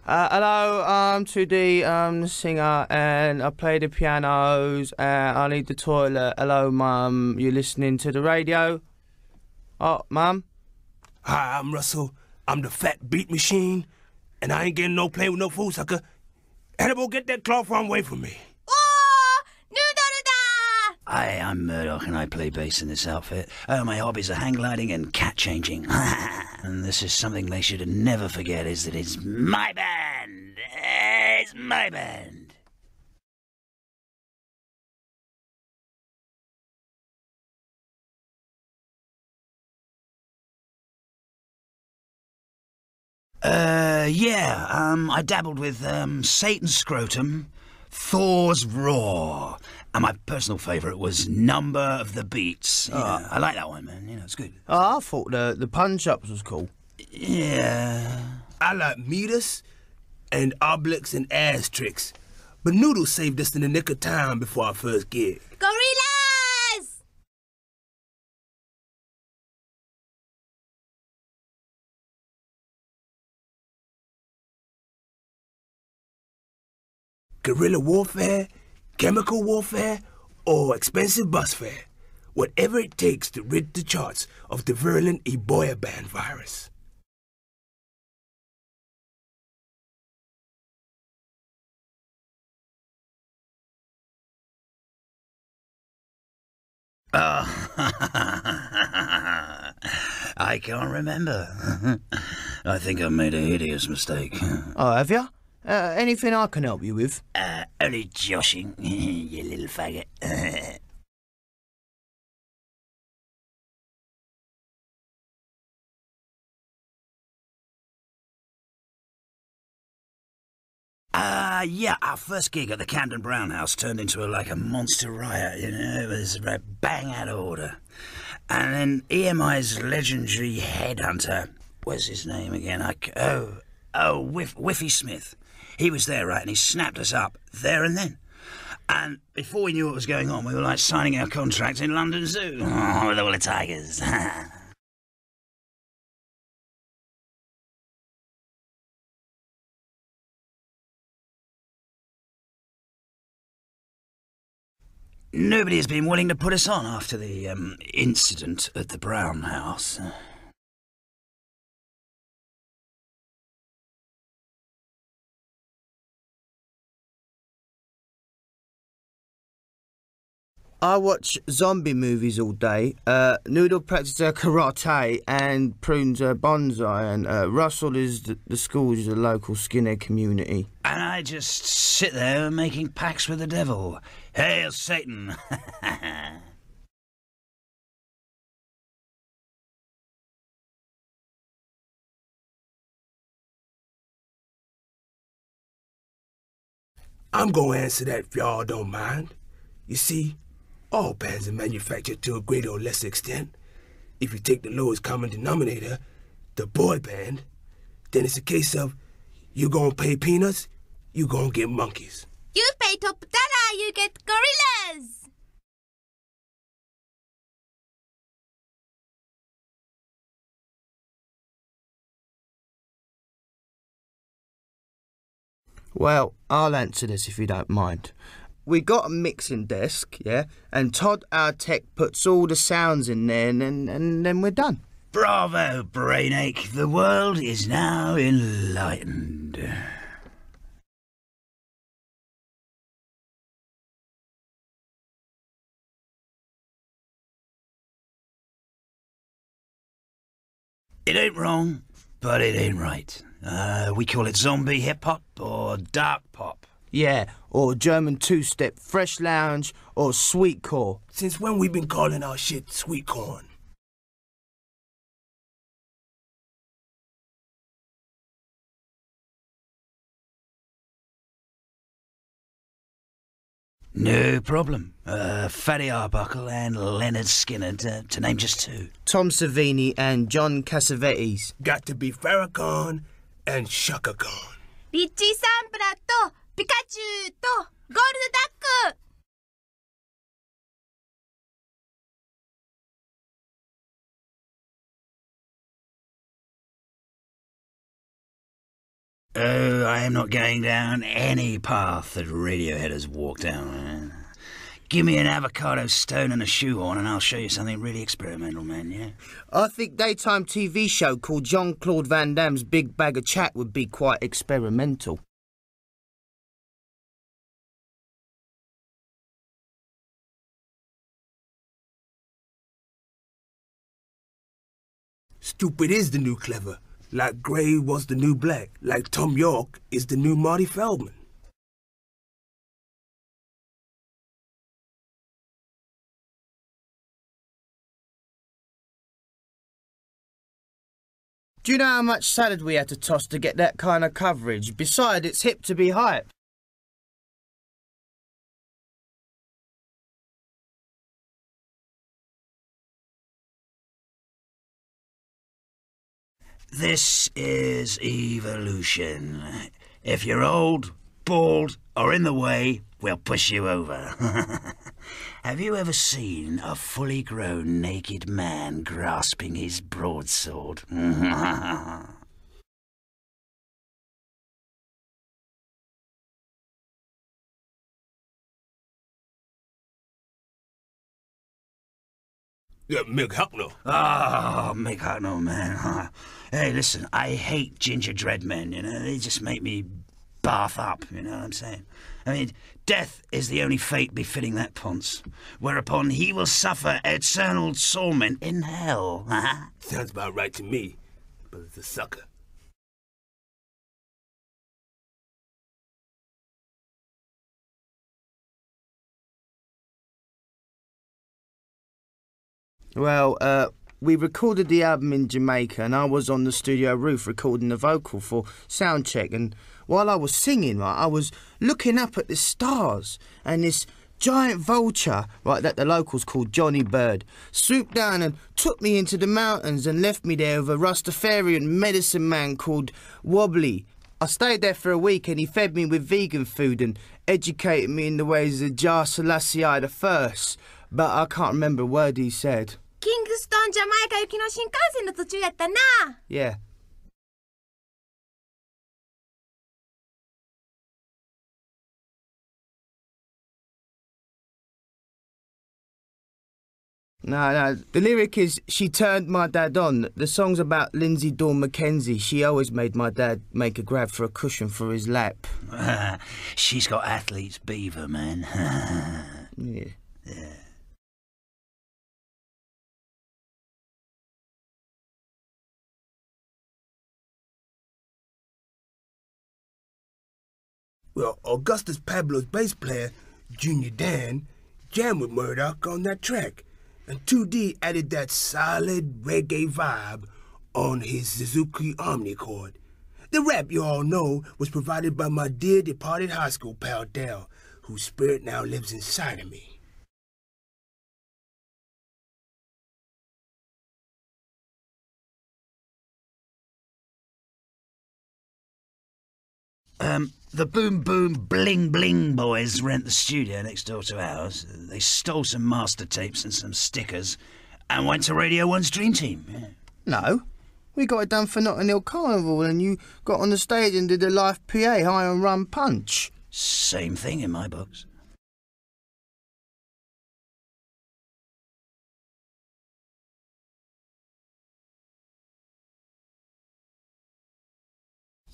Hello, I'm to the singer and I play the pianos and I need the toilet. Hello, Mum, you listening to the radio? Oh, Mum? Hi, I'm Russell. I'm the fat beat machine, and I ain't getting no play with no fool sucker. Hannibal, get that cloth arm away from me. Oh, 누더르다! Hi, I'm Murdoch and I play bass in this outfit. My hobbies are hang gliding and cat changing. And this is something they should never forget, is that it's my band. It's my band. I dabbled with Satan's Scrotum, Thor's Roar, and my personal favourite was Number of the Beats. Yeah, I like that one, man. You know, it's good. Oh, I thought the punch-ups was cool. Yeah. I like meters and obliques and ass tricks, but Noodle saved us in the nick of time before our first gig. Gorillaz! Guerrilla warfare, chemical warfare, or expensive bus fare. Whatever it takes to rid the charts of the virulent Ebola band virus. I can't remember. I think I made a hideous mistake. Oh, have you? Anything I can help you with? Only joshing, you little faggot. Our first gig at the Camden Brown House turned into a monster riot, you know. It was bang out of order. And then EMI's legendary headhunter, what's his name again? Whiffy Smith. He was there, right, and he snapped us up there and then. And before we knew what was going on, we were like signing our contract in London Zoo. Oh, with all the tigers. Nobody has been willing to put us on after the incident at the Brown House. I watch zombie movies all day. Noodle practices her karate and prunes her bonsai, and Russell is the school's the local skinhead community. And I just sit there making pacts with the devil. Hail Satan! I'm gonna answer that if y'all don't mind. You see, all bands are manufactured to a greater or less extent. If you take the lowest common denominator, the boy band, then it's a case of you gonna pay peanuts, you gonna get monkeys. You pay top dollar, you get Gorillaz! Well, I'll answer this if you don't mind. We got a mixing desk, yeah, and Todd, our tech, puts all the sounds in there, and then we're done. Bravo, Brainache. The world is now enlightened. It ain't wrong, but it ain't right. We call it zombie hip-hop or dark pop. Yeah, or German two-step, fresh lounge, or sweetcore. Since when we been calling our shit sweet corn? No problem. Fatty Arbuckle and Leonard Skinner, to name just two. Tom Savini and John Cassavetes. Got to be Farrakhan and Shaka Khan. リッチーサンプラーとピカチュウとゴールドダック Oh, I am not going down any path that Radiohead has walked down, man. Give me an avocado stone and a shoehorn and I'll show you something really experimental, man, yeah? I think daytime TV show called Jean-Claude Van Damme's Big Bag of Chat would be quite experimental. Stupid is the new clever. Like Gray was the new black. Like Tom York is the new Marty Feldman. Do you know how much salad we had to toss to get that kind of coverage? Besides, it's hip to be hype. This is evolution. If you're old, bald, or in the way, we'll push you over. Have you ever seen a fully grown naked man grasping his broadsword? Yeah, Mick Hucknall. Oh, Mick Hucknall, man. Hey, listen, I hate ginger dread men, you know. They just make me bath up, you know what I'm saying? I mean, death is the only fate befitting that ponce, whereupon he will suffer eternal torment in hell. Sounds about right to me, but it's a sucker. Well, we recorded the album in Jamaica and I was on the studio roof recording the vocal for sound check, and while I was singing, right, I was looking up at the stars and this giant vulture, right, that the locals called Johnny Bird, swooped down and took me into the mountains and left me there with a Rastafarian medicine man called Wobbly. I stayed there for a week and he fed me with vegan food and educated me in the ways of Jar Selassie I, but I can't remember a word he said. キングストンジャマイカ行きの新幹線の途中やったな。 Yeah. No, the lyric is, she turned my dad on. The song's about Lindsay Dawn Mackenzie. She always made my dad make a grab for a cushion for his lap. She's got athlete's beaver, man. Yeah. Yeah. Well, Augustus Pablo's bass player, Junior Dan, jammed with Murdoch on that track, and 2D added that solid reggae vibe on his Suzuki Omnichord. The rap you all know was provided by my dear departed high school pal Dell, whose spirit now lives inside of me. The Boom Boom Bling Bling boys rent the studio next door to ours. They stole some master tapes and some stickers and went to Radio 1's Dream Team. Yeah. No, we got it done for Notting Hill Carnival and you got on the stage and did a live PA high on rum punch. Same thing in my books.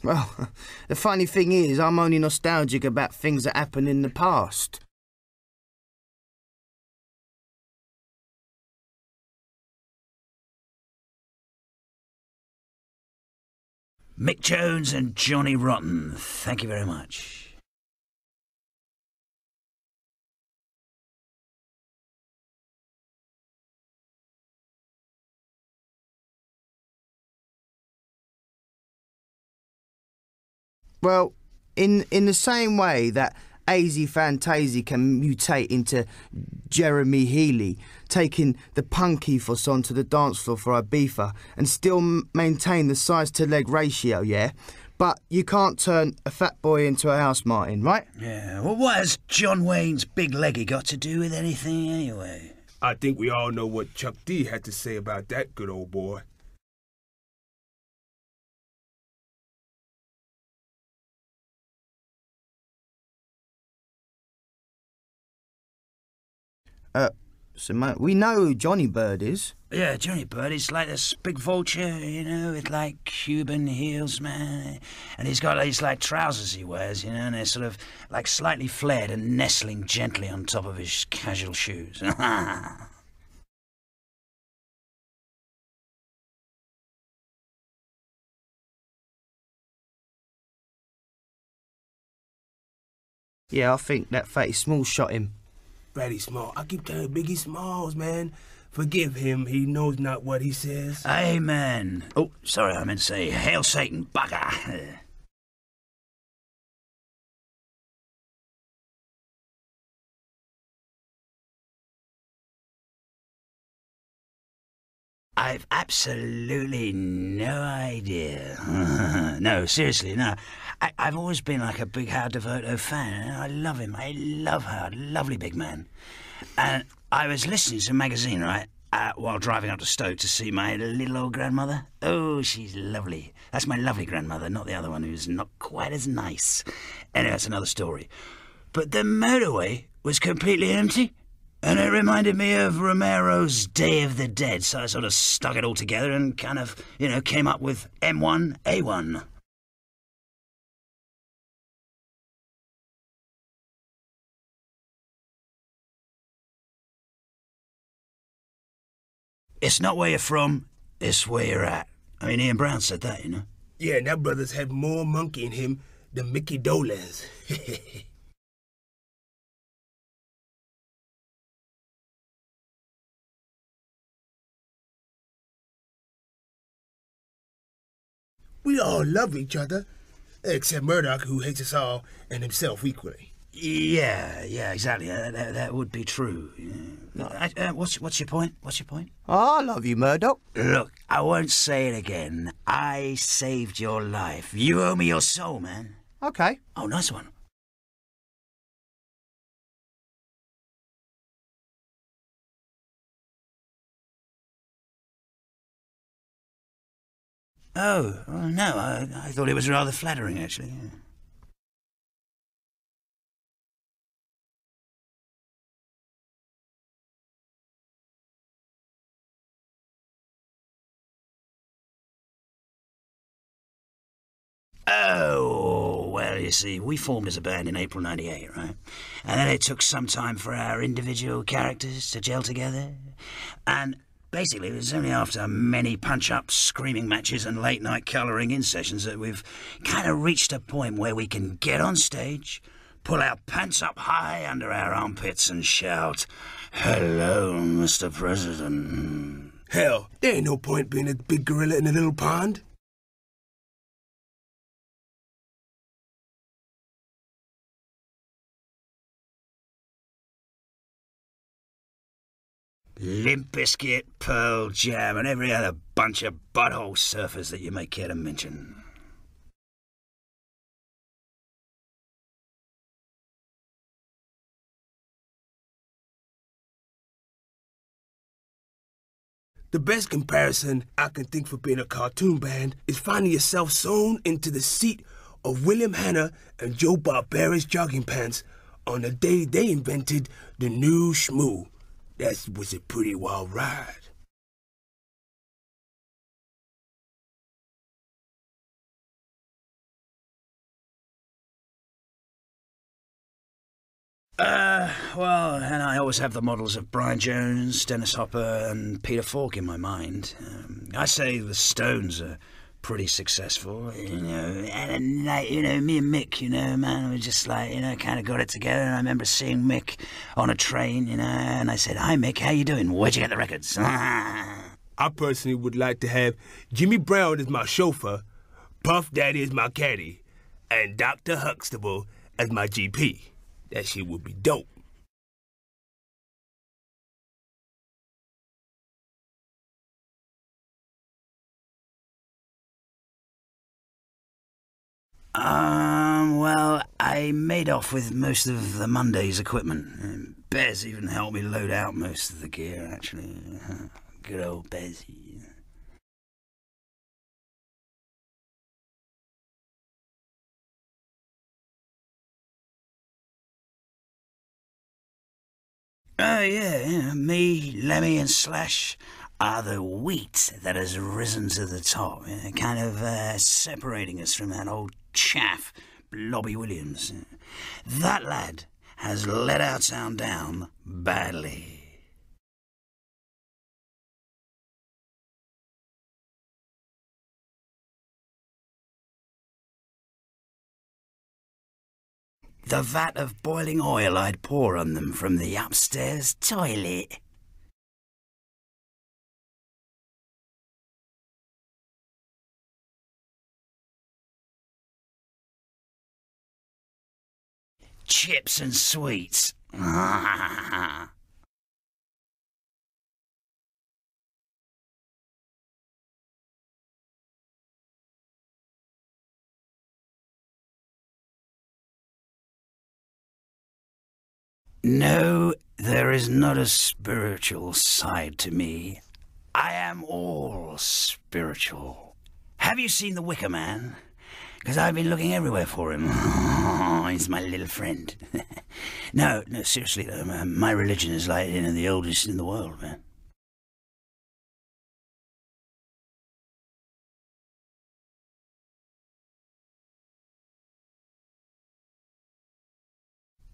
Well, the funny thing is, I'm only nostalgic about things that happened in the past. Mick Jones and Johnny Rotten, thank you very much. Well, in the same way that Azy Fantasy can mutate into Jeremy Healy, taking the punk ethos onto the dance floor for Ibiza and still maintain the size-to-leg ratio, yeah? But you can't turn a fat boy into a house martin, right? Yeah, well, what has John Wayne's big leggy got to do with anything anyway? I think we all know what Chuck D had to say about that good old boy. So, mate, we know who Johnny Bird is. Yeah, Johnny Bird, he's like this big vulture, you know, with like Cuban heels, man. And he's got these like trousers he wears, you know, and they're sort of like slightly flared and nestling gently on top of his casual shoes. Yeah, I think that Fatty Small shot him. Fatty Small. I keep telling Biggie Smalls, man. Forgive him. He knows not what he says. Amen. Oh, sorry, I meant to say, hail Satan, bugger. I've absolutely no idea. No, seriously, no. I've always been like a big Howard Devoto fan. I love him. I love Howard. Lovely big man. And I was listening to a magazine, right, while driving up to Stoke to see my little old grandmother. Oh, she's lovely. That's my lovely grandmother, not the other one who's not quite as nice. Anyway, that's another story. But the motorway was completely empty. And it reminded me of Romero's Day of the Dead, so I sort of stuck it all together and kind of, you know, came up with M1A1. It's not where you're from, it's where you're at. I mean, Ian Brown said that, you know. Yeah, and that brother's had more monkey in him than Mickey Dolenz. We all love each other, except Murdoch, who hates us all and himself equally. Yeah, exactly. That would be true. Yeah. What's your point? What's your point? I love you, Murdoch. Look, I won't say it again. I saved your life. You owe me your soul, man. Okay. Oh, nice one. Oh, no, I thought it was rather flattering, actually. Yeah. Oh, well, you see, we formed as a band in April '98, right? And then it took some time for our individual characters to gel together. And basically, it was only after many punch-ups, screaming matches, and late-night colouring-in sessions that we've kind of reached a point where we can get on stage, pull our pants up high under our armpits and shout, "Hello, Mr. President." Hell, there ain't no point being a big gorilla in a little pond. Limp Bizkit, Pearl Jam, and every other bunch of butthole surfers that you may care to mention. The best comparison I can think for being a cartoon band is finding yourself sewn into the seat of William Hanna and Joe Barbera's jogging pants on the day they invented the new schmoo. That was a pretty wild ride. Well, and I always have the models of Brian Jones, Dennis Hopper, and Peter Falk in my mind. I say the Stones are pretty successful, you know, and like, you know, me and Mick, you know, man, we just like, you know, kind of got it together. And I remember seeing Mick on a train, you know, and I said, "Hi, Mick, how you doing? Where'd you get the records?" I personally would like to have Jimmy Brown as my chauffeur, Puff Daddy as my caddy, and Dr. Huxtable as my GP. That shit would be dope. Well, I made off with most of the Monday's equipment. Bez even helped me load out most of the gear, actually. Good old Bezzy. Oh, yeah, me, Lemmy and Slash are the wheat that has risen to the top, kind of separating us from that old chaff, Blobby Williams. That lad has let our sound down badly. The vat of boiling oil I'd pour on them from the upstairs toilet. Chips and sweets. No, there is not a spiritual side to me. I am all spiritual. Have you seen The Wicker Man? Because I've been looking everywhere for him. Oh, he's my little friend. No, seriously though, man, my religion is like, the oldest in the world, man.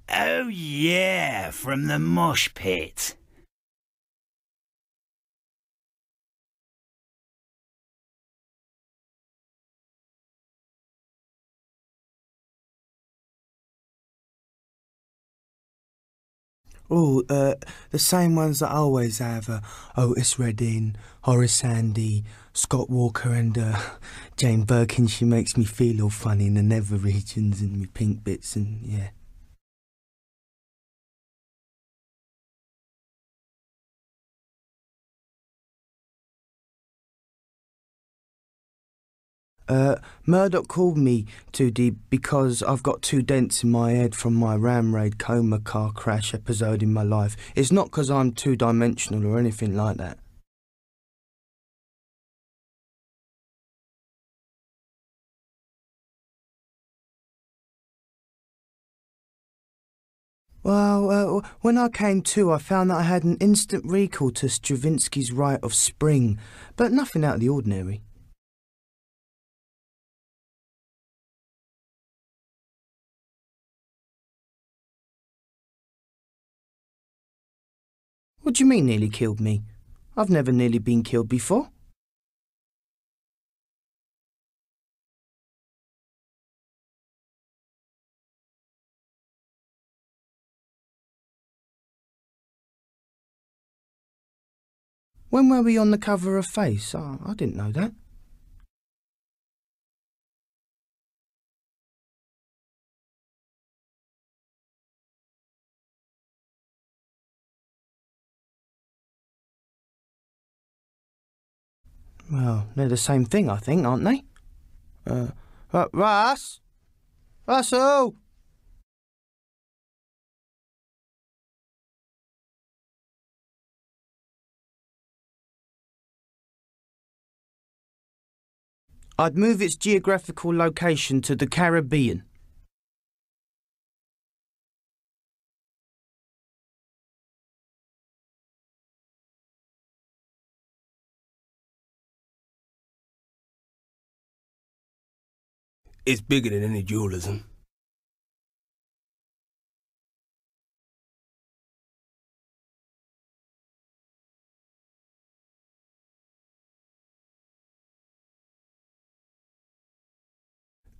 Oh yeah, from the mosh pit. Oh, the same ones that I always have. Otis Redding, Horace Sandy, Scott Walker and Jane Birkin. She makes me feel all funny in the nether regions and me pink bits and yeah. Murdoch called me 2D because I've got 2 dents in my head from my ram raid coma car crash episode in my life. It's not because I'm 2-dimensional or anything like that. Well, when I came to, I found that I had an instant recall to Stravinsky's Rite of Spring, but nothing out of the ordinary. What do you mean nearly killed me? I've never nearly been killed before. When were we on the cover of Face? Oh, I didn't know that. Well, they're the same thing, I think, aren't they? Russ? Russell? I'd move its geographical location to the Caribbean. It's bigger than any dualism.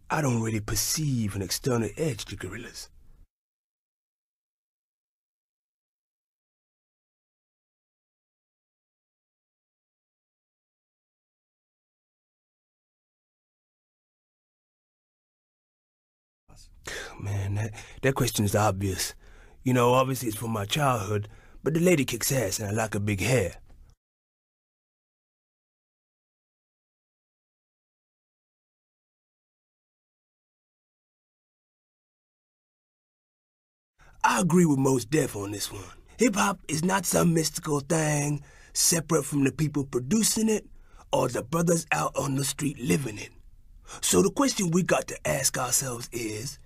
I don't really perceive an external edge to Gorillaz. Man, that question is obvious. You know, obviously it's from my childhood, but the lady kicks ass and I like her big hair. I agree with Mos Def on this one. Hip-hop is not some mystical thing separate from the people producing it or the brothers out on the street living it. So the question we got to ask ourselves is,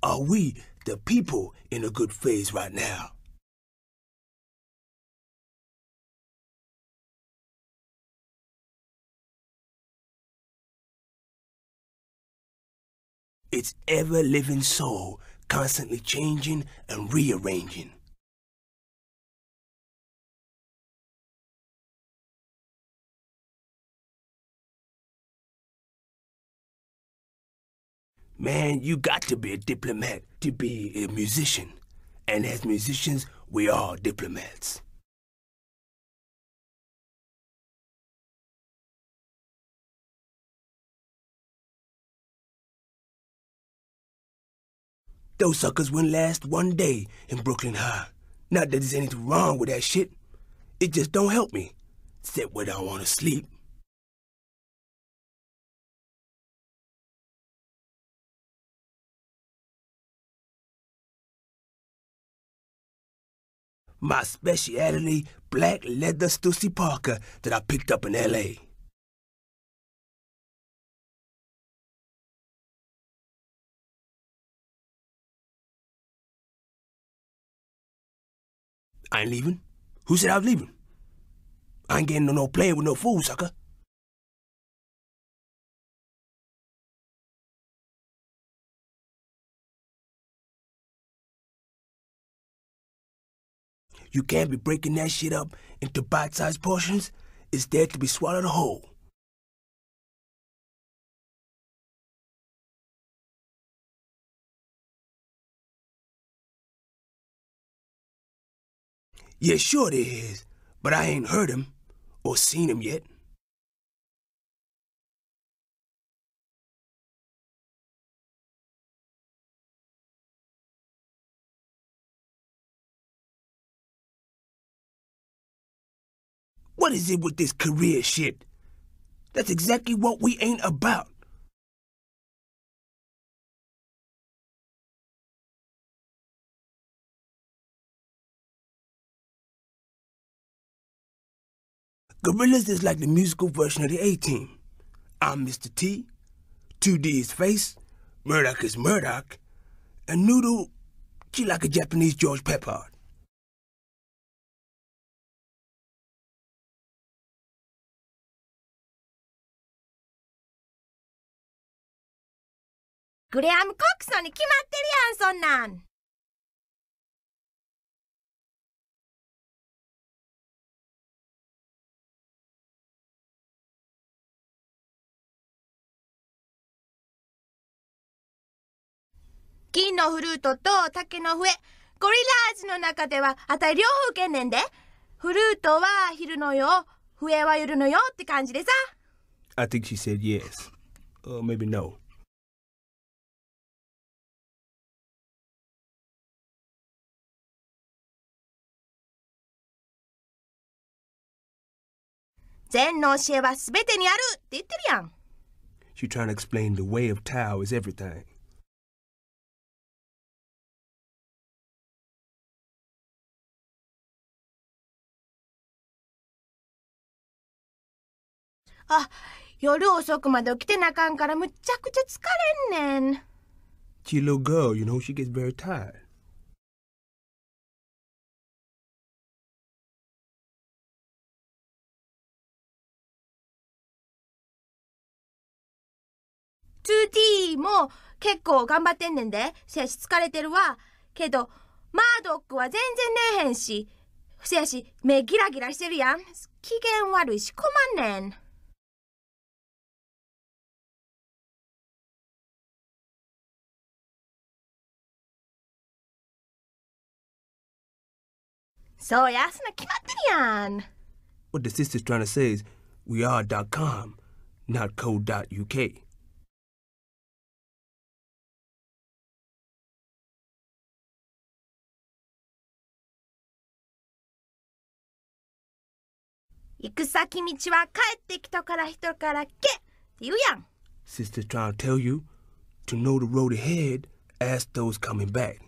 are we, the people, in a good phase right now? Its ever-living soul, constantly changing and rearranging. Man, you got to be a diplomat to be a musician. And as musicians, we are diplomats. Those suckers wouldn't last one day in Brooklyn High. Not that there's anything wrong with that shit. It just don't help me. Except when I want to sleep. My speciality, black leather Stussy Parker that I picked up in L.A. I ain't leaving. Who said I was leaving? I ain't getting no playing with no fool, sucker. You can't be breaking that shit up into bite-sized portions. It's there to be swallowed whole. Yeah, sure there is, but I ain't heard him or seen him yet. What is it with this career shit? That's exactly what we ain't about. Gorillaz is like the musical version of the A-Team. I'm Mr. T, 2D is Face, Murdoch is Murdoch, and Noodle, she like a Japanese George Peppard.グレアム・コックソンに決まってるやん、そんなん。金のフルートと竹の笛、ゴリラーズの中ではあたり両方受けんねんで。フルートは昼のよ、笛は夜のよって感じでさ。I think she said yes. Or maybe no. 禅の教えはすべてにあるって言ってるやん。She trying to explain the way of Tao is everything. あ、夜遅くまで起きてなあかんからむっちゃくちゃ疲れんねん。She a little girl, you know, she gets very tired. 2D も結構頑張ってんねんで。せやし疲れてるわ。けど、マードックは全然寝えへんし。せやし、目ギラギラしてるやん。機嫌悪いし困んねん。そうや、そんな決まってるやん。What the sister's trying to say is, we are.com, not code.uk. 行く先道は帰ってきたから人からけって言うやん。Sister's trying to tell you to know the road ahead, ask those coming back.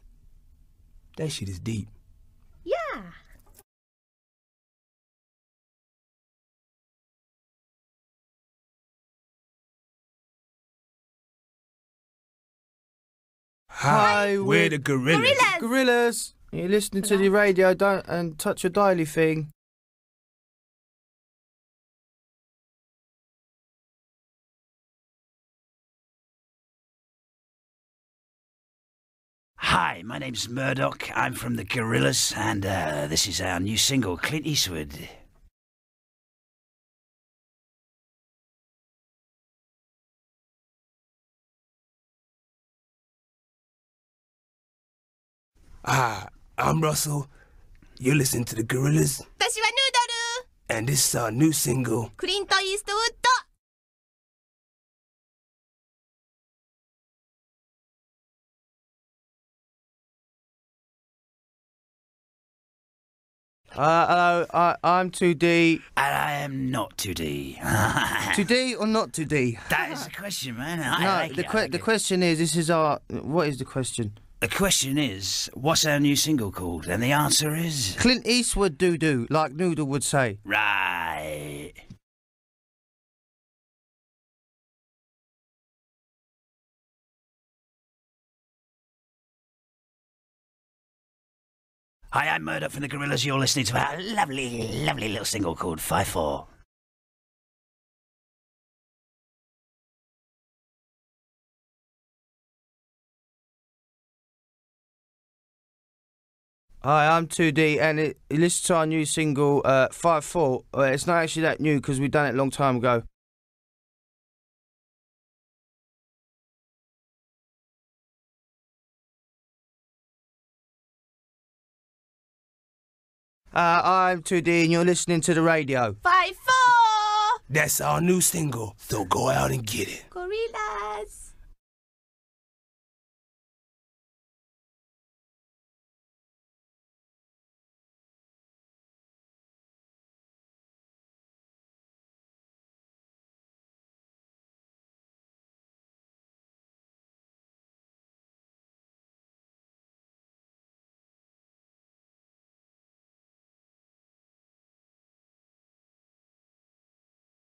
That shit is deep. Yeah. Hi, we're the Gorillaz. Gorillaz, you're listening to the radio, and touch your dialy thing. Hi, my name's Murdoch. I'm from the Gorillaz, and this is our new single, Clint Eastwood. I'm Russell. You're listening to the Gorillaz, 私はヌードル and this is our new single. クリント・イーストウッド Hello, I'm 2D. And I am not 2D. 2D or not 2D? That is the question, man. The question is, what is the question? The question is, what's our new single called? And the answer is... Clint Eastwood doo-doo, like Noodle would say. Right. Hi, I'm Murdoch from the Gorillaz. You're listening to our lovely, lovely little single called 5-4. Hi, I'm 2D, and listen to our new single, 5-4. It's not actually that new because we've done it a long time ago. I'm 2D, and you're listening to the radio. 5-4 That's our new single, so go out and get it. Gorillaz